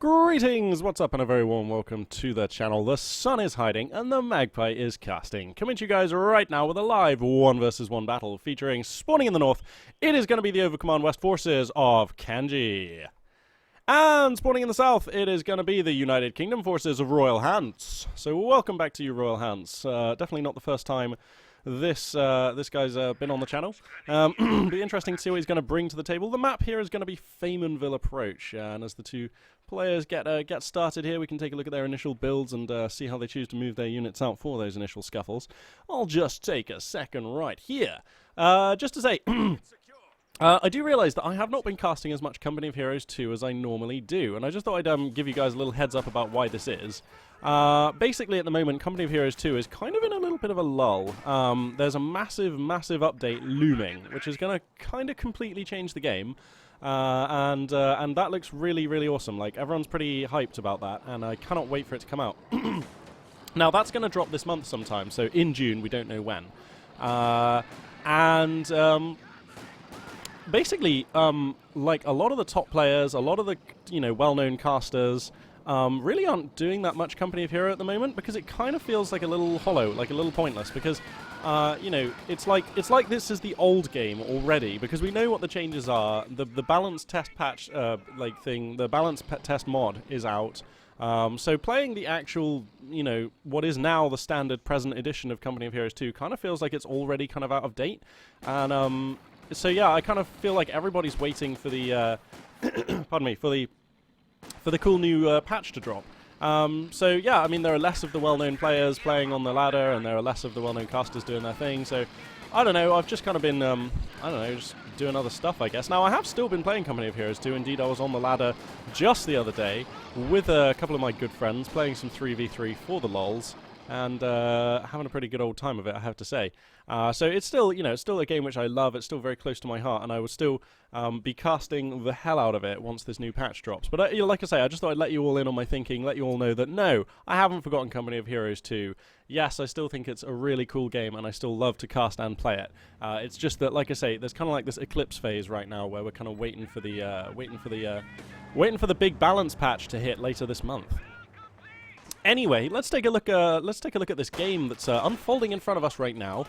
Greetings, what's up, and a very warm welcome to the channel. The sun is hiding and the magpie is casting. Coming to you guys right now with a live 1 versus 1 battle featuring, spawning in the north, it is going to be the Overcommand West forces of Kanji. And spawning in the south, it is going to be the United Kingdom forces of RoyalHants. So welcome back to you, RoyalHants. Definitely not the first time this guy's been on the channel. Be interesting to see what he's going to bring to the table. The map here is going to be Faymanville Approach, and as the two players get started here, we can take a look at their initial builds and see how they choose to move their units out for those initial scuffles. I'll just take a second right here, just to say. I do realise that I have not been casting as much Company of Heroes 2 as I normally do, and I just thought I'd give you guys a little heads up about why this is. Basically, at the moment, Company of Heroes 2 is kind of in a little bit of a lull. There's a massive update looming, which is going to kind of completely change the game, and that looks really awesome. Like, everyone's pretty hyped about that, and I cannot wait for it to come out. Now, that's going to drop this month sometime, so in June, we don't know when. Basically, like a lot of the top players, a lot of the well-known casters, really aren't doing that much Company of Hero at the moment because it kind of feels like a little hollow, like a little pointless. Because it's like this is the old game already because we know what the changes are. The balance test patch the balance test mod is out. So playing the actual, what is now the standard present edition of Company of Heroes 2 kind of feels like it's already kind of out of date. And so yeah, I kind of feel like everybody's waiting for the, pardon me, for the cool new patch to drop. So yeah, I mean there are less of the well-known players playing on the ladder, and there are less of the well-known casters doing their thing. So I don't know. I've just kind of been, I don't know, just doing other stuff, I guess. Now I have still been playing Company of Heroes 2. Indeed, I was on the ladder just the other day with a couple of my good friends playing some 3v3 for the lols. And having a pretty good old time of it, I have to say. So it's still, it's still a game which I love. It's still very close to my heart, and I will still be casting the hell out of it once this new patch drops. But like I say, I just thought I'd let you all in on my thinking, let you all know that no, I haven't forgotten Company of Heroes 2. Yes, I still think it's a really cool game, and I still love to cast and play it. It's just that, like I say, there's kind of like this eclipse phase right now where we're kind of waiting for the big balance patch to hit later this month. Anyway, let's take a look at this game that's unfolding in front of us right now.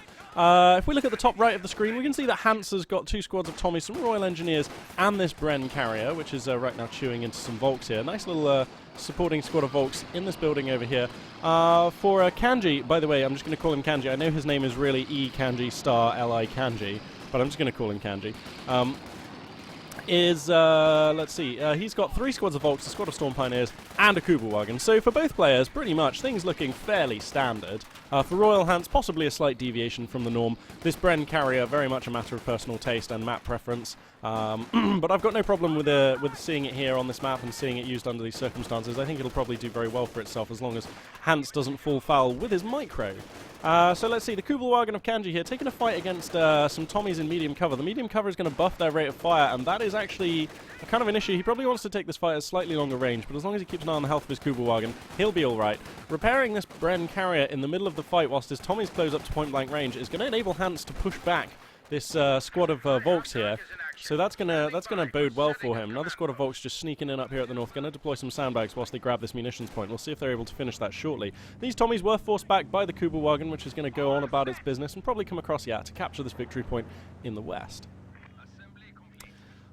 If we look at the top right of the screen, we can see that Hans has got 2 squads of Tommies, some Royal Engineers, and this Bren carrier, which is right now chewing into some Volks here. Nice little supporting squad of Volks in this building over here. For Kanji, by the way, I'm just going to call him Kanji. I know his name is really E Kanji star Li Kanji, but I'm just going to call him Kanji. Let's see, he's got 3 squads of Volks, a squad of Storm Pioneers, and a Kubelwagen. So for both players, pretty much, things looking fairly standard. For RoyalHants, possibly a slight deviation from the norm. This Bren carrier, very much a matter of personal taste and map preference. But I've got no problem with seeing it here on this map and seeing it used under these circumstances. I think it'll probably do very well for itself as long as Hans doesn't fall foul with his micro. So let's see, the Kubelwagen of Kanji here, taking a fight against some Tommies in medium cover. The medium cover is going to buff their rate of fire, and that is actually a kind of an issue. He probably wants to take this fight at slightly longer range, but as long as he keeps an eye on the health of his Kubelwagen, he'll be alright. Repairing this Bren carrier in the middle of the fight whilst his Tommies close up to point-blank range is going to enable Hans to push back this squad of Volks here. So that's gonna bode well for him. Another squad of Volks just sneaking in up here at the north, going to deploy some sandbags whilst they grab this munitions point. We'll see if they're able to finish that shortly. These Tommies were forced back by the Kubelwagen, which is going to go on about its business and probably come across, to capture this victory point in the west.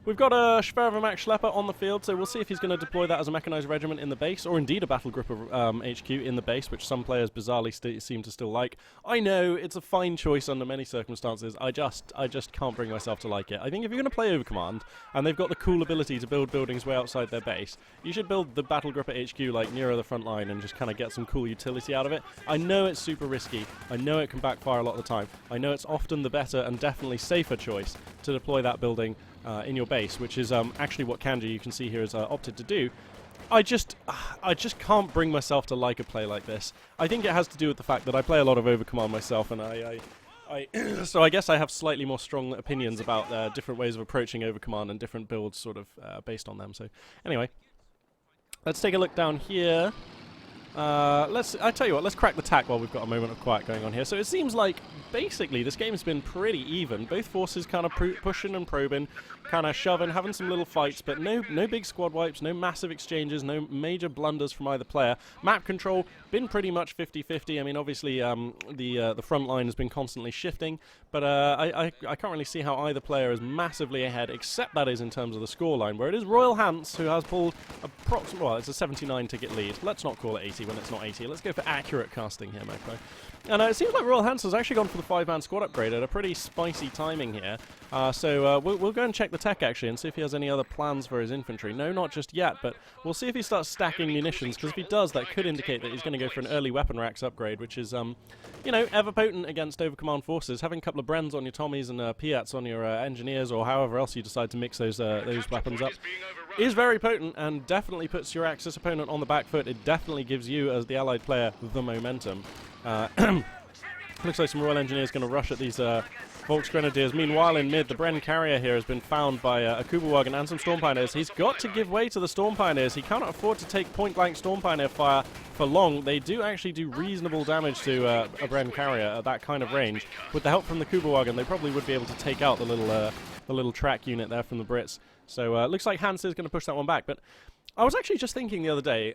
We've got a Schwervermacht Schlepper on the field, so we'll see if he's going to deploy that as a mechanized regiment in the base, or indeed a battle group of HQ in the base, which some players bizarrely seem to still like. I know, it's a fine choice under many circumstances, I just can't bring myself to like it. I think if you're going to play Overcommand, and they've got the cool ability to build buildings way outside their base, you should build the battle group at HQ like nearer the front line and just kind of get some cool utility out of it. I know it's super risky, I know it can backfire a lot of the time, I know it's often the better and definitely safer choice to deploy that building in your base, which is actually what Kanji, you can see here, has opted to do. I just can't bring myself to like a play like this. I think it has to do with the fact that I play a lot of Overcommand myself, and so I guess I have slightly more strong opinions about different ways of approaching Overcommand and different builds sort of based on them. So anyway, let's take a look down here. I tell you what, let's crack the tack while we've got a moment of quiet going on here. So it seems like, basically, this game's been pretty even. Both forces kind of pushing and probing, kind of shoving, having some little fights, but no big squad wipes, no massive exchanges, no major blunders from either player. Map control, been pretty much 50-50. I mean, obviously, the front line has been constantly shifting, but I can't really see how either player is massively ahead, except that is in terms of the scoreline, where it is RoyalHants who has pulled approximately, well, it's a 79 ticket lead. Let's not call it 80 when it's not 80. Let's go for accurate casting here, Magpie. And it seems like RoyalHants has actually gone for the 5-man squad upgrade at a pretty spicy timing here. So we'll go and check the tech, actually, and see if he has any other plans for his infantry. No, not just yet, but we'll see if he starts stacking munitions, because if he does, that could indicate that he's going to go for an early weapon racks upgrade, which is, you know, ever potent against overcommand forces. Having a couple of Brens on your Tommies and Piats on your engineers, or however else you decide to mix those weapons up, is very potent and definitely puts your Axis opponent on the back foot. It definitely gives you, as the allied player, the momentum. Looks like some Royal Engineers going to rush at these Volksgrenadiers. Meanwhile, in mid, the Bren carrier here has been found by a Kugelwagen and some Storm Pioneers. He's got to give way to the Storm Pioneers. He cannot afford to take point-blank Storm Pioneer fire for long. They do actually do reasonable damage to a Bren carrier at that kind of range. With the help from the Kugelwagen, they probably would be able to take out the little track unit there from the Brits. So looks like Hans is going to push that one back. But I was actually just thinking the other day,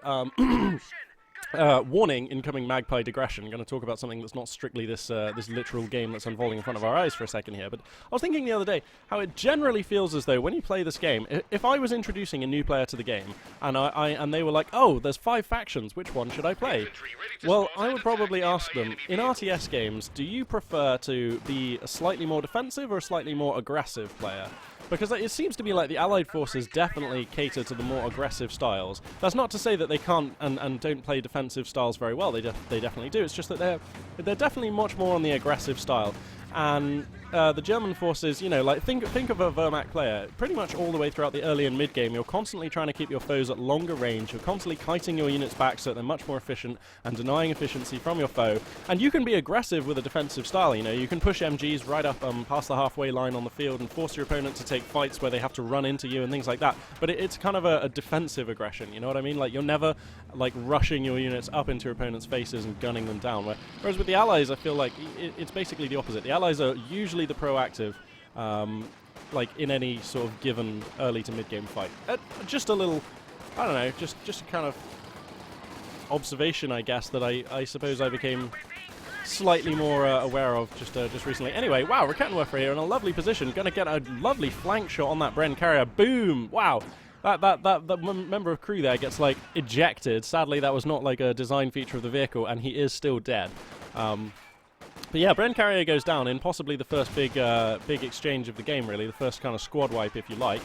warning, incoming Magpie digression. I'm going to talk about something that's not strictly this literal game that's unfolding in front of our eyes for a second here. But I was thinking the other day how it generally feels as though when you play this game, if I was introducing a new player to the game and they were like, oh, there's 5 factions, which one should I play? Well, I would probably ask them, in RTS games, do you prefer to be a slightly more defensive or a slightly more aggressive player? Because it seems to me like the Allied forces definitely cater to the more aggressive styles. That's not to say that they can't and don't play defensive styles very well. They definitely do. It's just that they're definitely much more on the aggressive style. And the German forces, you know, like think of a Wehrmacht player. Pretty much all the way throughout the early and mid game, you're constantly trying to keep your foes at longer range. You're constantly kiting your units back so that they're much more efficient and denying efficiency from your foe. And you can be aggressive with a defensive style. You know, you can push MGs right up past the halfway line on the field and force your opponent to take fights where they have to run into you and things like that. But it's kind of a defensive aggression. You know what I mean? Like you're never like rushing your units up into your opponent's faces and gunning them down. Whereas with the Allies, I feel like it's basically the opposite. The Allies are usually the proactive, like in any sort of given early to mid-game fight. Just a little, I don't know, just a kind of observation, I guess, that I suppose I became slightly more aware of just recently. Anyway, wow, Rakettenwerfer here in a lovely position, going to get a lovely flank shot on that Bren carrier. Boom! Wow. That member of crew there gets, like, ejected. Sadly, that was not, like, a design feature of the vehicle, and he is still dead. But yeah, Bren carrier goes down in possibly the first big exchange of the game, really. The first kind of squad wipe, if you like.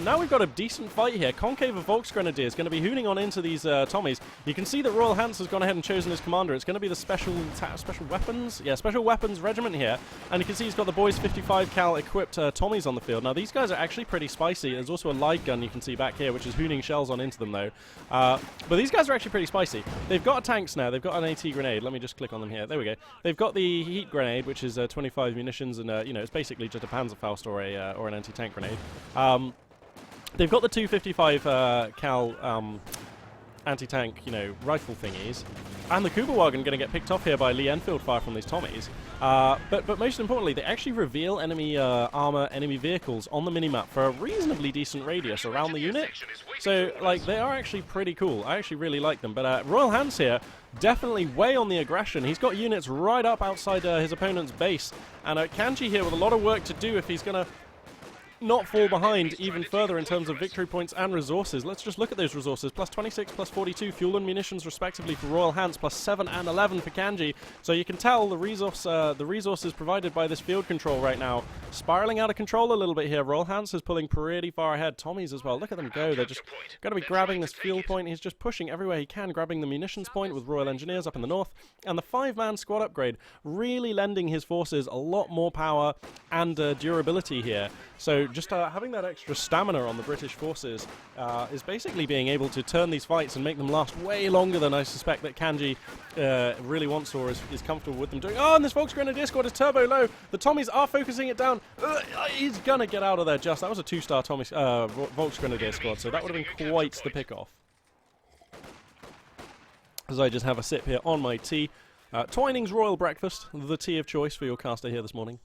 Now we've got a decent fight here. Concave of Volksgrenadier is going to be hooning on into these Tommies. You can see that RoyalHants has gone ahead and chosen his commander. It's going to be the special weapons? Yeah, special weapons regiment here. And you can see he's got the boys 55 cal equipped Tommies on the field. Now, these guys are actually pretty spicy. There's also a light gun you can see back here, which is hooning shells on into them, though. But these guys are actually pretty spicy. They've got tanks now. They've got an AT grenade. Let me just click on them here. There we go. They've got the heat grenade, which is 25 munitions, and you know, it's basically just a Panzerfaust or an anti-tank grenade. They've got the 255 cal anti-tank, you know, rifle thingies, and the Kugelwagen going to get picked off here by Lee Enfield fire from these Tommies. But most importantly, they actually reveal enemy armor, enemy vehicles on the minimap for a reasonably decent radius around the unit. So, like, they are actually pretty cool. I actually really like them. But RoyalHants here, definitely way on the aggression. He's got units right up outside his opponent's base. And Kanji here with a lot of work to do if he's going to not fall behind even further in terms of victory points and resources. Let's just look at those resources. Plus 26, plus 42 fuel and munitions respectively for RoyalHants, plus 7 and 11 for Kanji. So you can tell the resources provided by this field control right now spiraling out of control a little bit here. RoyalHants is pulling pretty far ahead. Tommies as well. Look at them go. They're just going to be grabbing this fuel point. He's just pushing everywhere he can, grabbing the munitions point with Royal Engineers up in the north. And the 5-man squad upgrade really lending his forces a lot more power and durability here. So just having that extra stamina on the British forces is basically being able to turn these fights and make them last way longer than I suspect that Kanji really wants or is comfortable with them doing. Oh, and this Volksgrenadier squad is turbo low. The Tommies are focusing it down. He's going to get out of there just. That was a 2-star Volksgrenadier squad, so that would have been quite the pick-off. as I just have a sip here on my tea. Twining's Royal Breakfast, the tea of choice for your caster here this morning.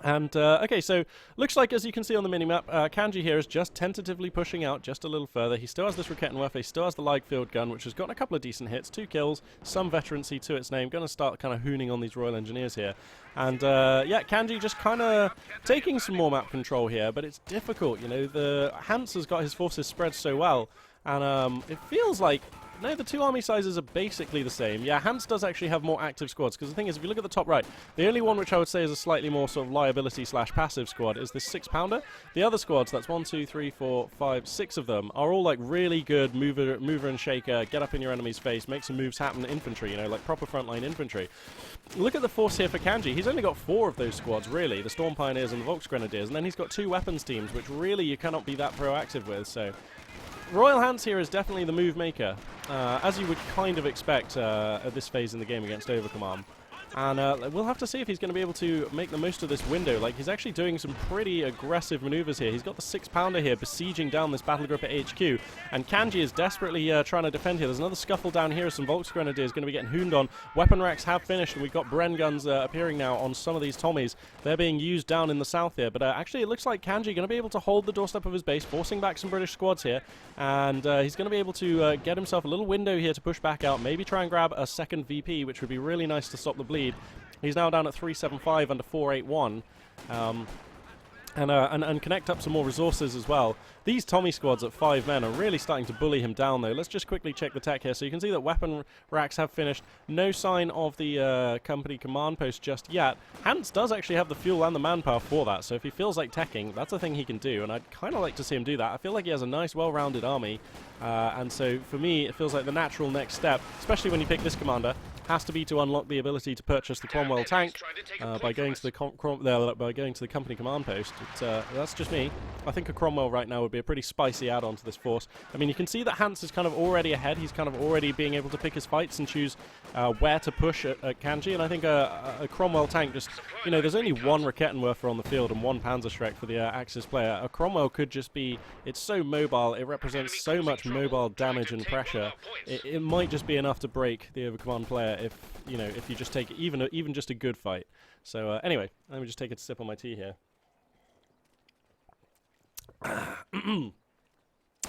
And, okay, so looks like, as you can see on the minimap, Kanji here is just tentatively pushing out just a little further. He still has this Rakettenwerfer, he still has the light field gun, which has gotten a couple of decent hits, 2 kills, some veterancy to its name. Going to start kind of hooning on these Royal Engineers here. And, yeah, Kanji just kind of taking some more map control here, but it's difficult, you know. The Hans has got his forces spread so well, and it feels like... No, the two army sizes are basically the same. Yeah, Hans does actually have more active squads, because the thing is, if you look at the top right, the only one which I would say is a slightly more sort of liability/passive squad is this 6-pounder. The other squads, that's 1, 2, 3, 4, 5, 6 of them, are all like really good mover and shaker, get up in your enemy's face, make some moves happen infantry, you know, like proper frontline infantry. Look at the force here for Kanji. He's only got 4 of those squads, really, the Storm Pioneers and the Volksgrenadiers, and then he's got 2 weapons teams, which really you cannot be that proactive with, so... RoyalHants here is definitely the move maker, as you would kind of expect at this phase in the game against Overcommand. And we'll have to see if he's going to be able to make the most of this window. Like, he's actually doing some pretty aggressive maneuvers here. He's got the 6-pounder here besieging down this battle group at HQ. And Kanji is desperately trying to defend here. There's another scuffle down here. Some Volksgrenadiers going to be getting hooned on. Weapon racks have finished, and we've got Bren guns appearing now on some of these Tommies. They're being used down in the south here. But actually, it looks like Kanji going to be able to hold the doorstep of his base, forcing back some British squads here. And he's going to be able to get himself a little window here to push back out. Maybe try and grab a second VP, which would be really nice to stop the bleed. He's now down at 375 under 481. And connect up some more resources as well. These Tommy squads at 5 men are really starting to bully him down, though. Let's just quickly check the tech here. So you can see that weapon racks have finished. No sign of the company command post just yet. Hans does actually have the fuel and the manpower for that, so if he feels like teching, that's a thing he can do, and I'd kind of like to see him do that. I feel like he has a nice, well-rounded army, and so for me, it feels like the natural next step, especially when you pick this commander, has to be to unlock the ability to purchase the Cromwell tank by going to the company command post. That's just me. I think a Cromwell right now would be a pretty spicy add-on to this force. I mean, you can see that Hans is kind of already ahead. He's kind of already being able to pick his fights and choose where to push at Kanji. And I think a Cromwell tank just, you know, there's only one Rakettenwerfer on the field and one Panzerschreck for the Axis player. A Cromwell could just be, it's so mobile, it represents so much mobile damage and pressure. It might just be enough to break the Overcommand player if, you know, if you just take even just a good fight. So anyway, let me just take a sip on my tea here.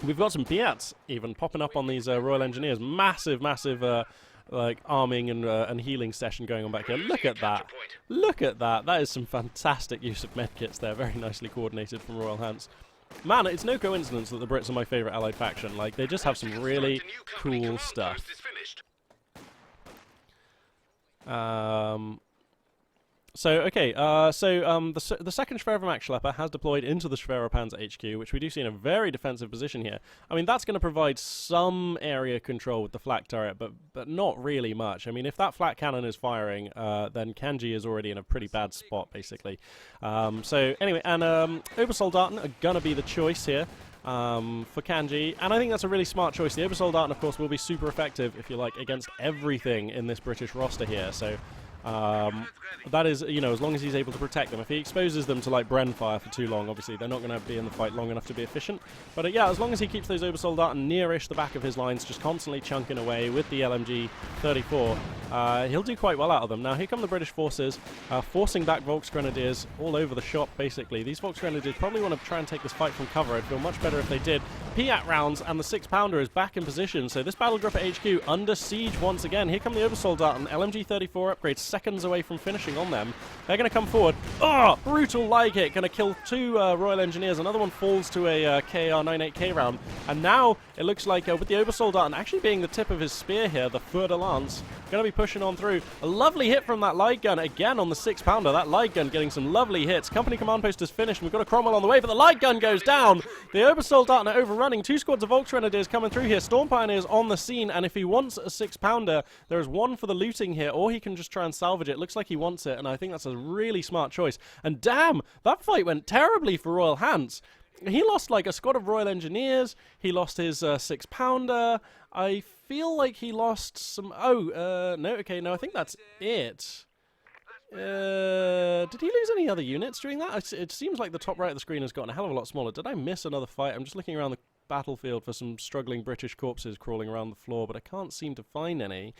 We've got some Piats even popping up on these Royal Engineers. Massive, like arming and healing session going on back here. Look at that! Look at that! That is some fantastic use of medkits there. Very nicely coordinated from RoyalHants. Man, it's no coincidence that the Brits are my favourite allied faction. Like, they just have some really cool stuff. So, okay, the second Schwerer Max Schlepper has deployed into the Schwerer Panzer HQ, which we do see in a very defensive position here. I mean, that's going to provide some area control with the flak turret, but not really much. I mean, if that flak cannon is firing, then Kanji is already in a pretty bad spot, basically. So, anyway, and Obersoldaten are going to be the choice here. For Kanji, and I think that's a really smart choice. The Obersoldaten, of course, will be super effective, if you like, against everything in this British roster here, so that is, you know, as long as he's able to protect them. If he exposes them to, like, Bren fire for too long, obviously, they're not going to be in the fight long enough to be efficient. But, yeah, as long as he keeps those Obersoldaten nearish the back of his lines, just constantly chunking away with the LMG 34, he'll do quite well out of them. Now, here come the British forces, forcing back Volksgrenadiers all over the shop, basically. These Volksgrenadiers probably want to try and take this fight from cover. I'd feel much better if they did. Piat rounds, and the 6-pounder is back in position, so this battle group at HQ under siege once again. Here come the Obersoldaten, LMG 34 upgrades, seconds away from finishing on them. They're going to come forward. Oh, brutal light hit, going to kill 2 Royal Engineers. Another one falls to a KR-98K round. And now it looks like with the Obersoldaten actually being the tip of his spear here, the Fur de Lance, going to be pushing on through. A lovely hit from that light gun again on the 6-pounder. That light gun getting some lovely hits. Company command post is finished. We've got a Cromwell on the way, but the light gun goes down. The Obersoldaten are overrunning. 2 squads of Volksgrenadiers coming through here. Storm Pioneers on the scene, and if he wants a 6-pounder, there is one for the looting here, or he can just try and salvage it. Looks like he wants it, and I think that's a really smart choice. And damn, that fight went terribly for RoyalHants. He lost like a squad of Royal Engineers. He lost his 6-pounder. I feel like he lost some... Oh, no, okay, no, I think that's it. Did he lose any other units during that? It seems like the top right of the screen has gotten a hell of a lot smaller. Did I miss another fight? I'm just looking around the battlefield for some struggling British corpses crawling around the floor, but I can't seem to find any.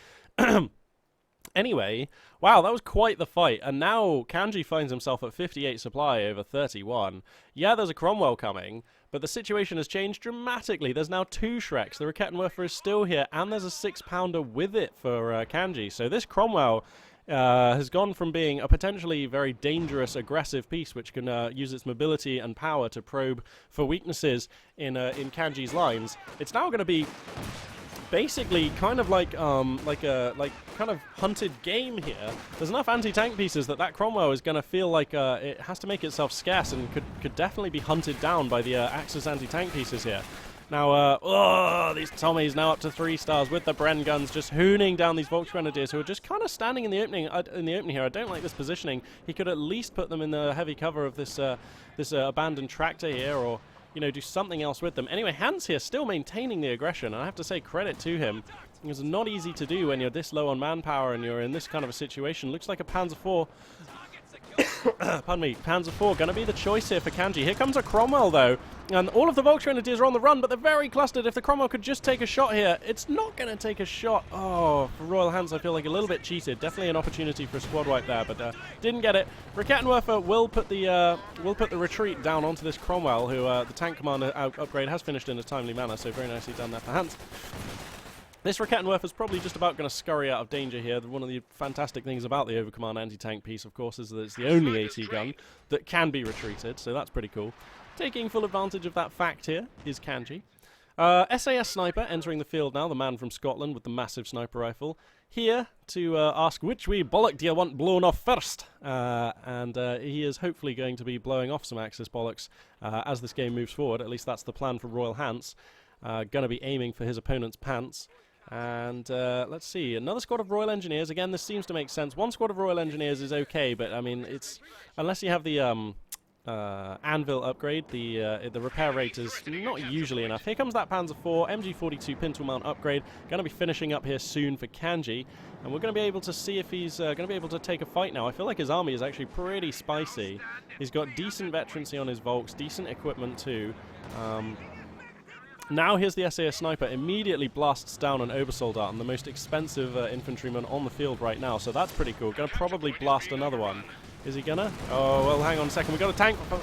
Anyway, wow, that was quite the fight, and now Kanji finds himself at 58 supply over 31. Yeah, there's a Cromwell coming, but the situation has changed dramatically. There's now 2 Shreks, the Rakettenwerfer is still here, and there's a 6-pounder with it for Kanji. So this Cromwell has gone from being a potentially very dangerous, aggressive piece, which can use its mobility and power to probe for weaknesses in Kanji's lines. It's now going to be basically kind of like kind of hunted game here. There's enough anti-tank pieces that Cromwell is going to feel like it has to make itself scarce and could definitely be hunted down by the Axis anti-tank pieces here. Now, these Tommies now up to 3 stars with the Bren guns, just hooning down these Volksgrenadiers who are just kind of standing in the opening here. I don't like this positioning. He could at least put them in the heavy cover of this abandoned tractor here, or do something else with them. Anyway, Hans here still maintaining the aggression, and I have to say credit to him. It's not easy to do when you're this low on manpower and you're in this kind of a situation. Looks like a Panzer IV. Pardon me, Panzer IV going to be the choice here for Kanji. Here comes a Cromwell though, and all of the Volksgrenadiers are on the run, but they're very clustered. If the Cromwell could just take a shot here, it's not going to take a shot. Oh, for RoyalHants, I feel like a little bit cheated. Definitely an opportunity for a squad wipe there, but didn't get it. Rakettenwerfer will put the retreat down onto this Cromwell, who the tank commander upgrade has finished in a timely manner, so very nicely done there for Hans. This Rakettenwerfer is probably just about going to scurry out of danger here. One of the fantastic things about the Overcommand anti-tank piece, of course, is that it's the only AT gun that can be retreated, so that's pretty cool. Taking full advantage of that fact here is Kanji. SAS Sniper entering the field now, the man from Scotland with the massive sniper rifle. Here to ask which wee bollock do you want blown off first? And he is hopefully going to be blowing off some Axis bollocks as this game moves forward. At least that's the plan for RoyalHants. Going to be aiming for his opponent's pants. And let's see, another squad of Royal Engineers. Again, this seems to make sense. One squad of Royal Engineers is okay, but I mean, it's unless you have the anvil upgrade, the repair rate is not usually enough. Here comes that Panzer IV, MG42 pintle mount upgrade. Going to be finishing up here soon for Kanji, and we're going to be able to see if he's going to be able to take a fight now. I feel like his army is actually pretty spicy. He's got decent veterancy on his Volks, decent equipment too. Now here's the SAS Sniper, immediately blasts down an Obersoldat, the most expensive infantryman on the field right now, so that's pretty cool. Gonna probably blast another one. Is he gonna? Oh, well, hang on a second. We've got a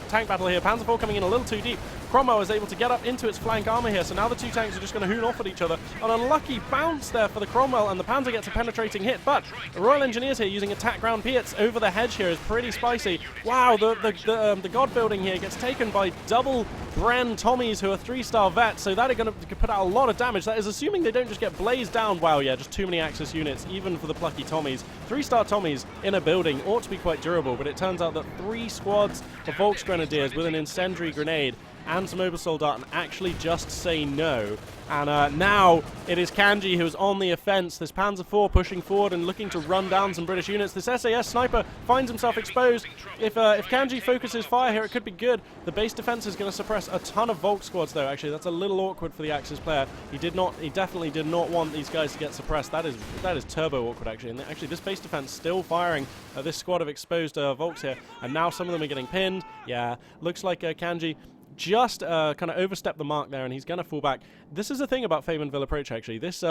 tank battle here. Panzer IV coming in a little too deep. Cromwell is able to get up into its flank armor here, so now the 2 tanks are just going to hoon off at each other. An unlucky bounce there for the Cromwell, and the Panzer gets a penetrating hit, but the Royal Engineers here using attack ground Piets over the hedge here is pretty spicy. Wow, the God building here gets taken by double Bren Tommies who are 3-star vets, so that are going to put out a lot of damage. That is assuming they don't just get blazed down. Wow, yeah, just too many Axis units, even for the plucky Tommies. 3-star Tommies in a building ought to be quite durable, but it turns out that 3 squads of Volksgrenadiers with an incendiary grenade and some Obersoldaten actually just say no. And now it is Kanji who's on the offense. This Panzer IV pushing forward and looking to run down some British units. This SAS Sniper finds himself exposed. If Kanji focuses fire here, it could be good. The base defense is going to suppress a ton of Volk squads, though. Actually, that's a little awkward for the Axis player. He definitely did not want these guys to get suppressed. That is turbo awkward, actually. And actually, this base defense still firing at this squad of exposed Volks here. And now some of them are getting pinned. Yeah, looks like Kanji just kind of overstepped the mark there, and he's going to fall back. This is the thing about Faymanville approach, actually. This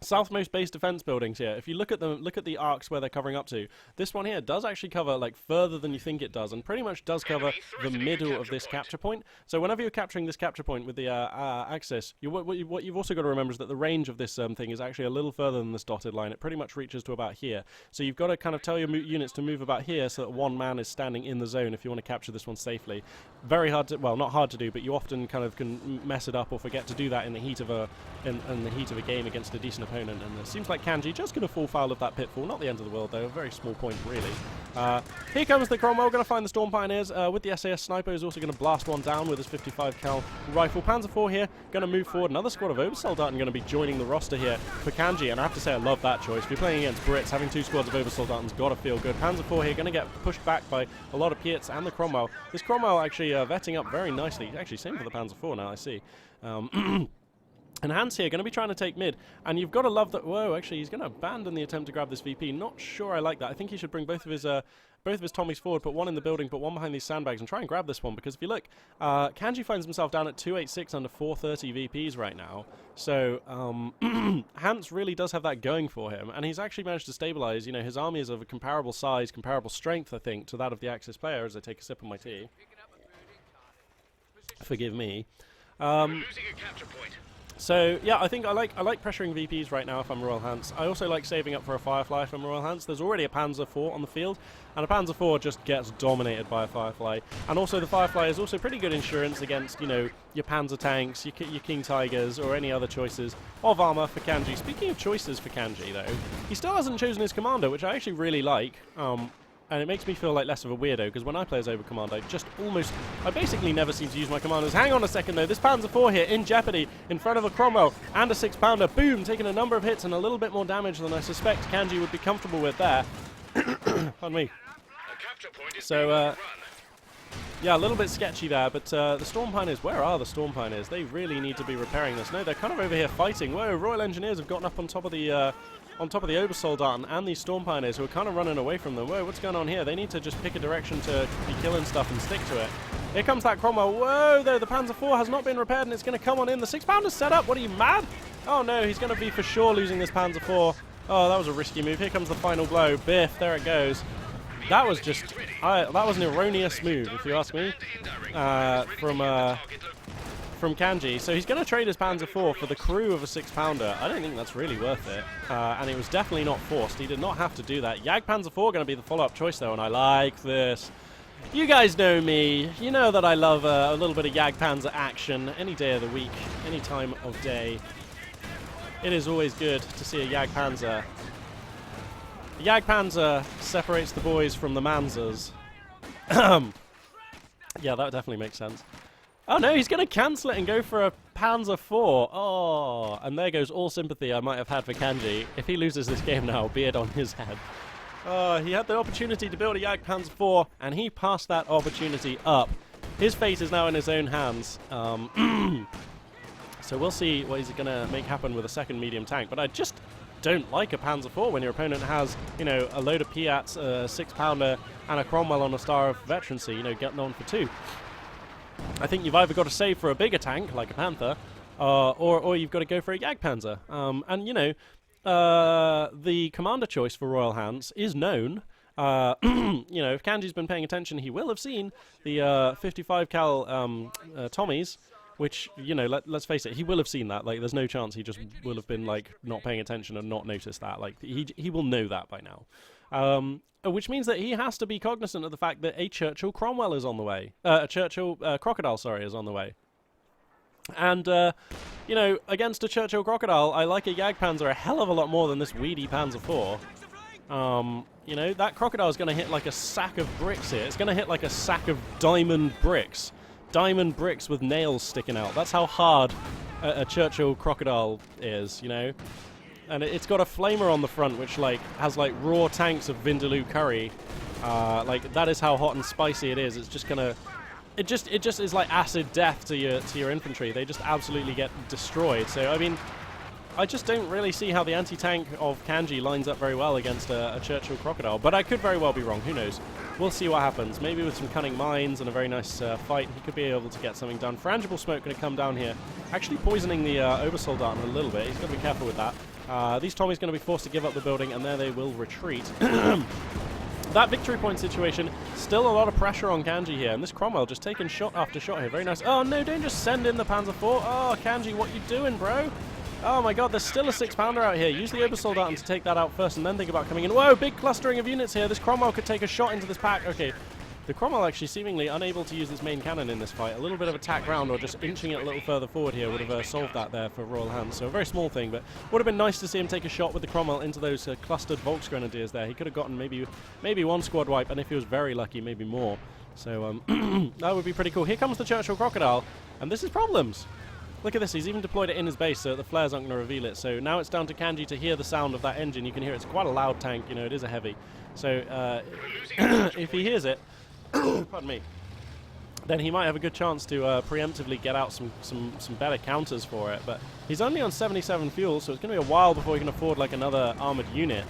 southmost base defense buildings here, if you look at the arcs where they're covering up to, this one here does actually cover like further than you think it does, and pretty much does cover the middle of this capture point. So whenever you're capturing this capture point with the Axis, what you've also got to remember is that the range of this thing is actually a little further than this dotted line. It pretty much reaches to about here. So you've got to kind of tell your units to move about here so that one man is standing in the zone if you want to capture this one safely. Very hard to, well, not hard to do, but you often kind of can mess it up or forget to do that in the heat of a game against a decent opponent, and it seems like Kanji just going to fall foul of that pitfall. Not the end of the world, though. A very small point, really. Here comes the Cromwell, going to find the Storm Pioneers with the SAS Sniper, who's also going to blast one down with his 55 cal rifle. Panzer IV here, going to move forward. Another squad of Obersoldaten going to be joining the roster here for Kanji, and I have to say I love that choice. If you're playing against Brits, having 2 squads of Obersoldaten's got to feel good. Panzer IV here, going to get pushed back by a lot of Piets and the Cromwell. This Cromwell actually vetting up very nicely. Actually, same for the Panzer IV now, I see. And Hans here going to be trying to take mid, and you've got to love that. Whoa, actually, he's going to abandon the attempt to grab this VP. Not sure I like that. I think he should bring both of his Tommies forward, put one in the building, put one behind these sandbags, and try and grab this one. Because if you look, Kanji finds himself down at 286 under 430 VPs right now. So Hans really does have that going for him, and he's actually managed to stabilize. You know, his army is of a comparable size, comparable strength, I think, to that of the Axis player. As I take a sip of my tea, forgive me. Losing a capture point. So yeah, I think I like pressuring VPs right now if I'm RoyalHants. I also like saving up for a Firefly if I'm RoyalHants. There's already a Panzer IV on the field, and a Panzer IV just gets dominated by a Firefly. And also the Firefly is also pretty good insurance against, you know, your Panzer tanks, your King Tigers, or any other choices of armor for Kanji. Speaking of choices for Kanji, though, he still hasn't chosen his commander, which I actually really like. And it makes me feel like less of a weirdo, because when I play as Overcommand, I basically never seem to use my commanders. Hang on a second, though. This Panzer IV here, in jeopardy, in front of a Cromwell and a 6-pounder. Boom! Taking a number of hits and a little bit more damage than I suspect Kanji would be comfortable with there. Pardon me. So, yeah, a little bit sketchy there, but the Storm Pioneers, where are the Storm Pioneers? They really need to be repairing this. No, they're kind of over here fighting. Whoa, Royal Engineers have gotten up on top of the Obersoldaten and these Storm Pioneers who are kind of running away from them. Whoa, what's going on here? They need to just pick a direction to be killing stuff and stick to it. Here comes that Cromwell. Whoa, though, the Panzer IV has not been repaired and it's going to come on in. The 6-pounder's set up. What, are you mad? Oh, no, he's going to be for sure losing this Panzer IV. Oh, that was a risky move. Here comes the final blow. Biff, there it goes. That was just, that was an erroneous move, if you ask me, from Kanji. So he's going to trade his Panzer IV for the crew of a 6-pounder. I don't think that's really worth it, and it was definitely not forced. He did not have to do that. Panzer IV going to be the follow-up choice, though, and I like this. You guys know me. You know that I love a little bit of Panzer action any day of the week, any time of day. It is always good to see a Panzer. Panzer separates the boys from the Manzers. Yeah, that definitely makes sense. Oh no, he's going to cancel it and go for a Panzer IV. Oh, and there goes all sympathy I might have had for Kanji. If he loses this game now, beard on his head. He had the opportunity to build a Panzer IV, and he passed that opportunity up. His fate is now in his own hands. So we'll see what he's going to make happen with a second medium tank. But I just don't like a Panzer IV when your opponent has, you know, a load of Piats, a 6-pounder, and a Cromwell on a Star of Veterancy, you know, getting on for 2. I think you've either got to save for a bigger tank, like a Panther, or you've got to go for a Jagdpanzer. And, you know, the commander choice for RoyalHants is known. You know, if Kanji's been paying attention, he will have seen the 55 cal Tommies, which, you know, let's face it, he will have seen that. Like, there's no chance he just will have been, like, not paying attention and not noticed that. Like, he will know that by now. Which means that he has to be cognizant of the fact that a Churchill Cromwell is on the way. A Churchill Crocodile, sorry, is on the way. And, you know, against a Churchill Crocodile, I like a Jagdpanzer a hell of a lot more than this weedy Panzer IV. You know, that Crocodile is going to hit like a sack of bricks here. It's going to hit like a sack of diamond bricks. Diamond bricks with nails sticking out. That's how hard a Churchill Crocodile is, you know. And it's got a flamer on the front, which like has like raw tanks of Vindaloo curry. Like that is how hot and spicy it is. It's just gonna, it just is like acid death to your infantry. They just absolutely get destroyed. So I mean, I just don't really see how the anti-tank of Kanji lines up very well against a Churchill Crocodile. But I could very well be wrong. Who knows? We'll see what happens. Maybe with some cunning mines and a very nice fight, he could be able to get something done. Frangible Smoke going to come down here, actually poisoning the Obersoldaten a little bit. He's got to be careful with that. These Tommies going to be forced to give up the building, and there they will retreat. That victory point situation, still a lot of pressure on Kanji here, and this Cromwell just taking shot after shot here. Very nice. Oh no, don't just send in the Panzer IV. Oh, Kanji, what you doing, bro? Oh my god, there's still a 6-pounder out here. Use the Obersoldaten to take that out first, and then think about coming in. Whoa, big clustering of units here. This Cromwell could take a shot into this pack. Okay, the Cromwell actually seemingly unable to use its main cannon in this fight. A little bit of attack round, or just inching it a little further forward here would have solved that there for RoyalHants. So a very small thing, but would have been nice to see him take a shot with the Cromwell into those clustered Volksgrenadiers there. He could have gotten maybe one squad wipe, and if he was very lucky, maybe more. So that would be pretty cool. Here comes the Churchill Crocodile, and this is problems. Look at this, he's even deployed it in his base so that the flares aren't going to reveal it. So now it's down to Kanji to hear the sound of that engine. You can hear it's quite a loud tank, you know, it is a heavy. So if he hears it, pardon me, then he might have a good chance to preemptively get out some better counters for it. But he's only on 77 fuel, so it's going to be a while before he can afford like another armored unit.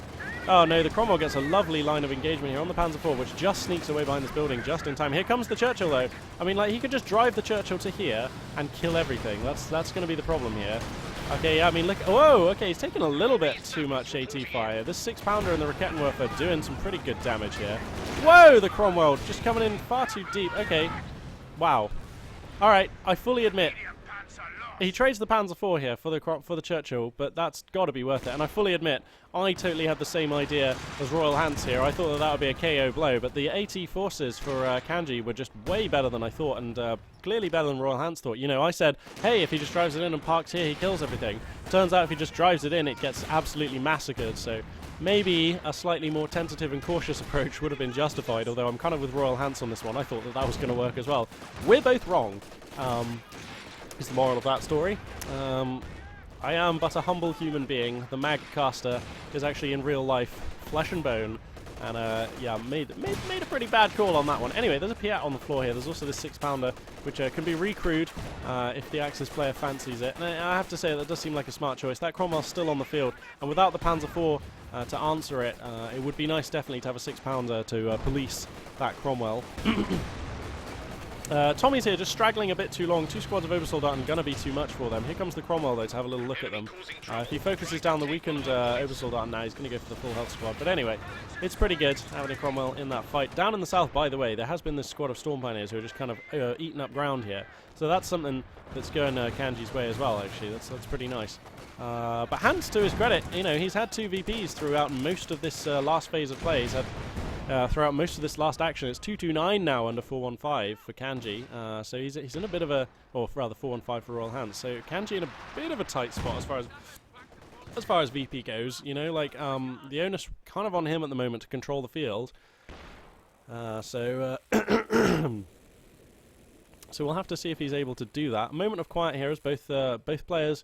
Oh no, the Cromwell gets a lovely line of engagement here on the Panzer IV, which just sneaks away behind this building just in time. Here comes the Churchill though. I mean, like, he could just drive the Churchill to here and kill everything. That's going to be the problem here. Okay, yeah, I mean, look. Whoa, okay, he's taking a little bit too much AT fire. This 6-pounder and the Rakettenwerfer are doing some pretty good damage here. Whoa, the Cromwell just coming in far too deep. Okay, wow. All right, I fully admit. He trades the Panzer IV here for the Churchill, but that's got to be worth it. And I fully admit, I totally had the same idea as RoyalHants here. I thought that would be a KO blow, but the AT forces for Kanji were just way better than I thought, and clearly better than RoyalHants thought. You know, I said, hey, if he just drives it in and parks here, he kills everything. Turns out if he just drives it in, it gets absolutely massacred. So maybe a slightly more tentative and cautious approach would have been justified, although I'm kind of with RoyalHants on this one. I thought that was going to work as well. We're both wrong. Is the moral of that story. I am but a humble human being. The mag caster is actually in real life flesh and bone, and yeah, made a pretty bad call on that one. Anyway, there's a Piat on the floor here. There's also this 6-pounder, which can be recrewed if the Axis player fancies it. And I have to say that does seem like a smart choice. That Cromwell's still on the field, and without the Panzer IV to answer it, it would be nice definitely to have a 6-pounder to police that Cromwell. Tommy's here, just straggling a bit too long. 2 squads of Obersoldaten going to be too much for them. Here comes the Cromwell, though, to have a little look at them. If he focuses down the weakened Obersoldaten now, he's going to go for the full health squad. But anyway, it's pretty good having a Cromwell in that fight. Down in the south, by the way, there has been this squad of Storm Pioneers who are just kind of eating up ground here. So that's something that's going Kanji's way as well, actually. That's pretty nice. But Hans, to his credit, you know, he's had 2 VPs throughout most of this last phase of play. He's had throughout most of this last action. It's 229 now under 415 for Kanji, so he's in a bit of a, or rather 415 for RoyalHants. So Kanji in a bit of a tight spot as far as VP goes. You know, like the onus kind of on him at the moment to control the field. So we'll have to see if he's able to do that. A moment of quiet here as both players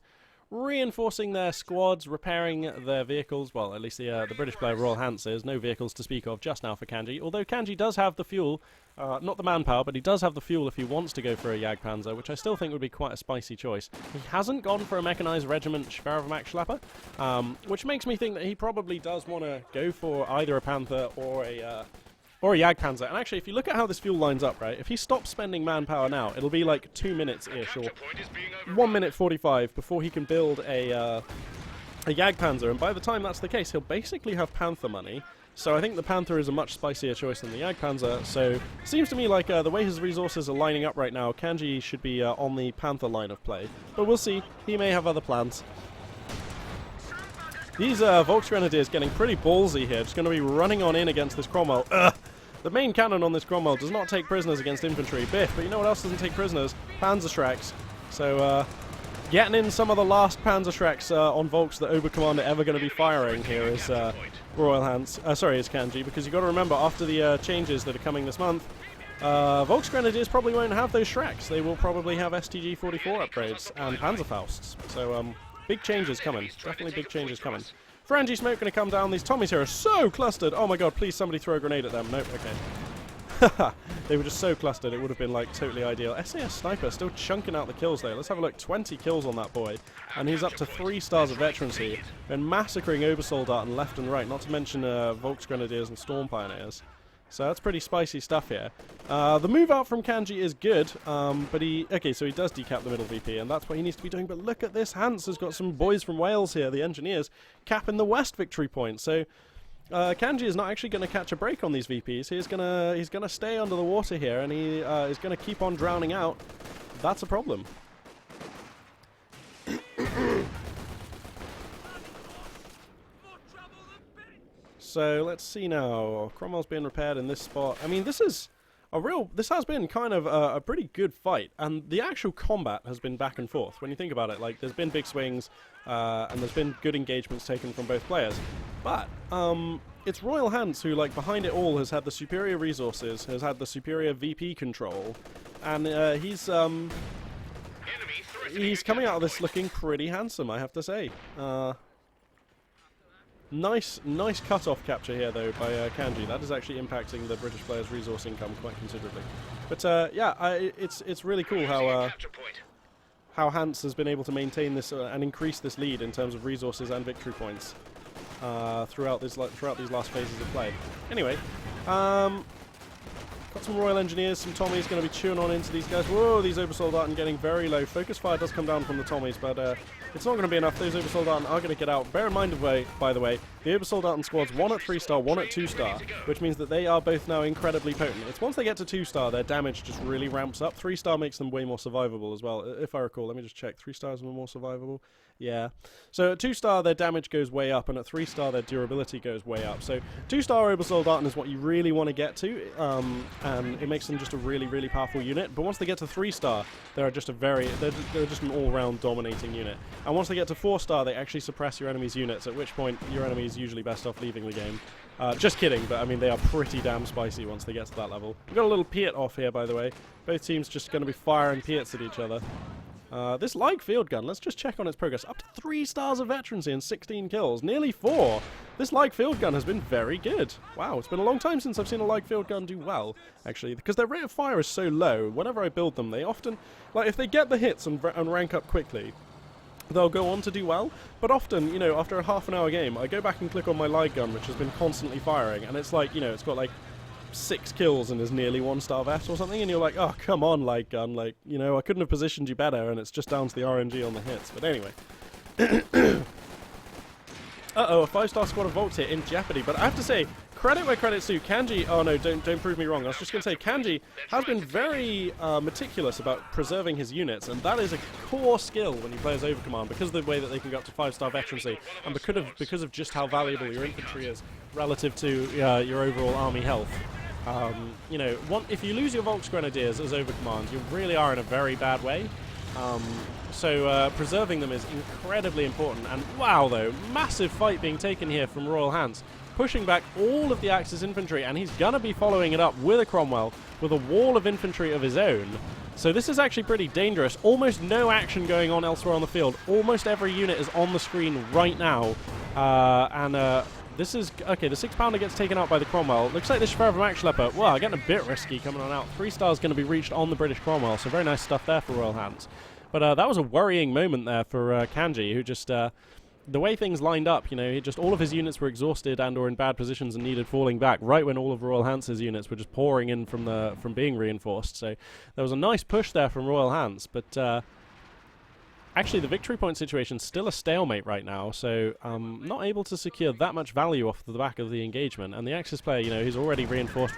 reinforcing their squads, repairing their vehicles. Well, at least the British player RoyalHants is. No vehicles to speak of just now for Kanji. Although Kanji does have the fuel, not the manpower, but he does have the fuel if he wants to go for a Jagdpanzer, which I still think would be quite a spicy choice. He hasn't gone for a mechanized regiment Schwerwehrmacht Schlepper, which makes me think that he probably does want to go for either a Panther or a Jagdpanzer. And actually, if you look at how this fuel lines up, right, if he stops spending manpower now, it'll be like 2 minutes-ish, or 1 minute 45 before he can build a Jagdpanzer. And by the time that's the case, he'll basically have Panther money. So I think the Panther is a much spicier choice than the Jagdpanzer. So it seems to me like the way his resources are lining up right now, Kanji should be on the Panther line of play. But we'll see. He may have other plans. These Volksgrenadiers getting pretty ballsy here. Just going to be running on in against this Cromwell. Ugh. The main cannon on this Cromwell does not take prisoners against infantry. Biff, but you know what else doesn't take prisoners? Panzerschrecks. So, getting in some of the last Panzerschrecks on Volks that Oberkommando ever going to be firing here is RoyalHants. Sorry, is Kanji, because you've got to remember, after the changes that are coming this month, Volksgrenadiers probably won't have those Schrecks. They will probably have STG-44 upgrades and Panzerfausts. So, big changes coming. Definitely big changes coming. Frangie smoke going to come down. These Tommies here are so clustered. Oh my god, please somebody throw a grenade at them. Nope, okay. They were just so clustered, it would have been like totally ideal. SAS Sniper still chunking out the kills though. Let's have a look. 20 kills on that boy. And he's up to 3 stars of veterancy. Been massacring Obersoldaten left and right, not to mention Volksgrenadiers and Storm Pioneers. So that's pretty spicy stuff here. The move out from Kanji is good, but okay, so he does decap the middle VP, and that's what he needs to be doing. But look at this, Hans has got some boys from Wales here, the engineers, capping the west victory point. So Kanji is not actually going to catch a break on these VPs. He's gonna stay under the water here, and he is going to keep on drowning out. That's a problem. So let's see now. Cromwell's being repaired in this spot. I mean, this has been kind of a pretty good fight, and the actual combat has been back and forth. When you think about it, like there's been big swings, and there's been good engagements taken from both players. But it's RoyalHants who, like, behind it all, has had the superior resources, has had the superior VP control, and he's coming out of this looking pretty handsome, I have to say. Nice cut-off capture here, though, by Kanji. That is actually impacting the British players' resource income quite considerably. But yeah, it's really cool how Hans has been able to maintain this and increase this lead in terms of resources and victory points throughout these last phases of play. Anyway, got some Royal Engineers, some Tommies going to be chewing on into these guys. Whoa, these Obersoldaten getting very low. Focus fire does come down from the Tommies, but it's not going to be enough. Those Obersoldaten are going to get out. Bear in mind, by the way, the Obersoldaten squads, one at 3-star, one at 2-star, which means that they are both now incredibly potent. It's once they get to 2-star, their damage just really ramps up. 3-star makes them way more survivable as well, if I recall. Let me just check. 3 stars are more survivable. Yeah. So at 2-star, their damage goes way up, and at 3-star, their durability goes way up. So 2-star Obersoldaten is what you really want to get to, and it makes them just a really, really powerful unit. But once they get to 3-star, they're just an all-round dominating unit. And once they get to 4-star, they actually suppress your enemy's units, at which point your enemy is usually best off leaving the game. Just kidding, but I mean, they are pretty damn spicy once they get to that level. We've got a little Piet off here, by the way. Both teams just going to be firing Piets at each other. This light field gun, let's just check on its progress. Up to 3 stars of veterancy and 16 kills, nearly 4. This light field gun has been very good. Wow, it's been a long time since I've seen a light field gun do well, actually, because their rate of fire is so low. Whenever I build them, they often, like, if they get the hits and rank up quickly, they'll go on to do well, but often, you know, after a half-an-hour game, I go back and click on my light gun, which has been constantly firing, and it's like, you know, it's got like 6 kills and is nearly 1-star vet or something, and you're like, oh, come on, light gun, like, you know, I couldn't have positioned you better, and it's just down to the RNG on the hits. But anyway. Uh-oh, a 5-star squad of Volks here in jeopardy, but I have to say, credit where credit's due. Kanji, oh no, don't prove me wrong. I was just going to say, Kanji has been very meticulous about preserving his units, and that is a core skill when you play as Overcommand, because of the way that they can go up to 5-star veterancy, and because of just how valuable your infantry is relative to your overall army health. You know, if you lose your Volks Grenadiers as Overcommand, you really are in a very bad way. So preserving them is incredibly important. And wow, though, massive fight being taken here from RoyalHants, pushing back all of the Axis infantry, and he's going to be following it up with a Cromwell, with a wall of infantry of his own. So this is actually pretty dangerous. Almost no action going on elsewhere on the field. Almost every unit is on the screen right now. This is... Okay, the 6-pounder gets taken out by the Cromwell. Looks like the Schwerer Max Schlepper, well, getting a bit risky coming on out. 3 stars going to be reached on the British Cromwell, so very nice stuff there for RoyalHants. But that was a worrying moment there for Kanji, who just... the way things lined up, you know, all of his units were exhausted and or in bad positions and needed falling back right when all of RoyalHants' units were just pouring in from being reinforced. So there was a nice push there from RoyalHants, but actually the victory point situation's still a stalemate right now, so not able to secure that much value off the back of the engagement. And the Axis player, you know, he's already reinforced,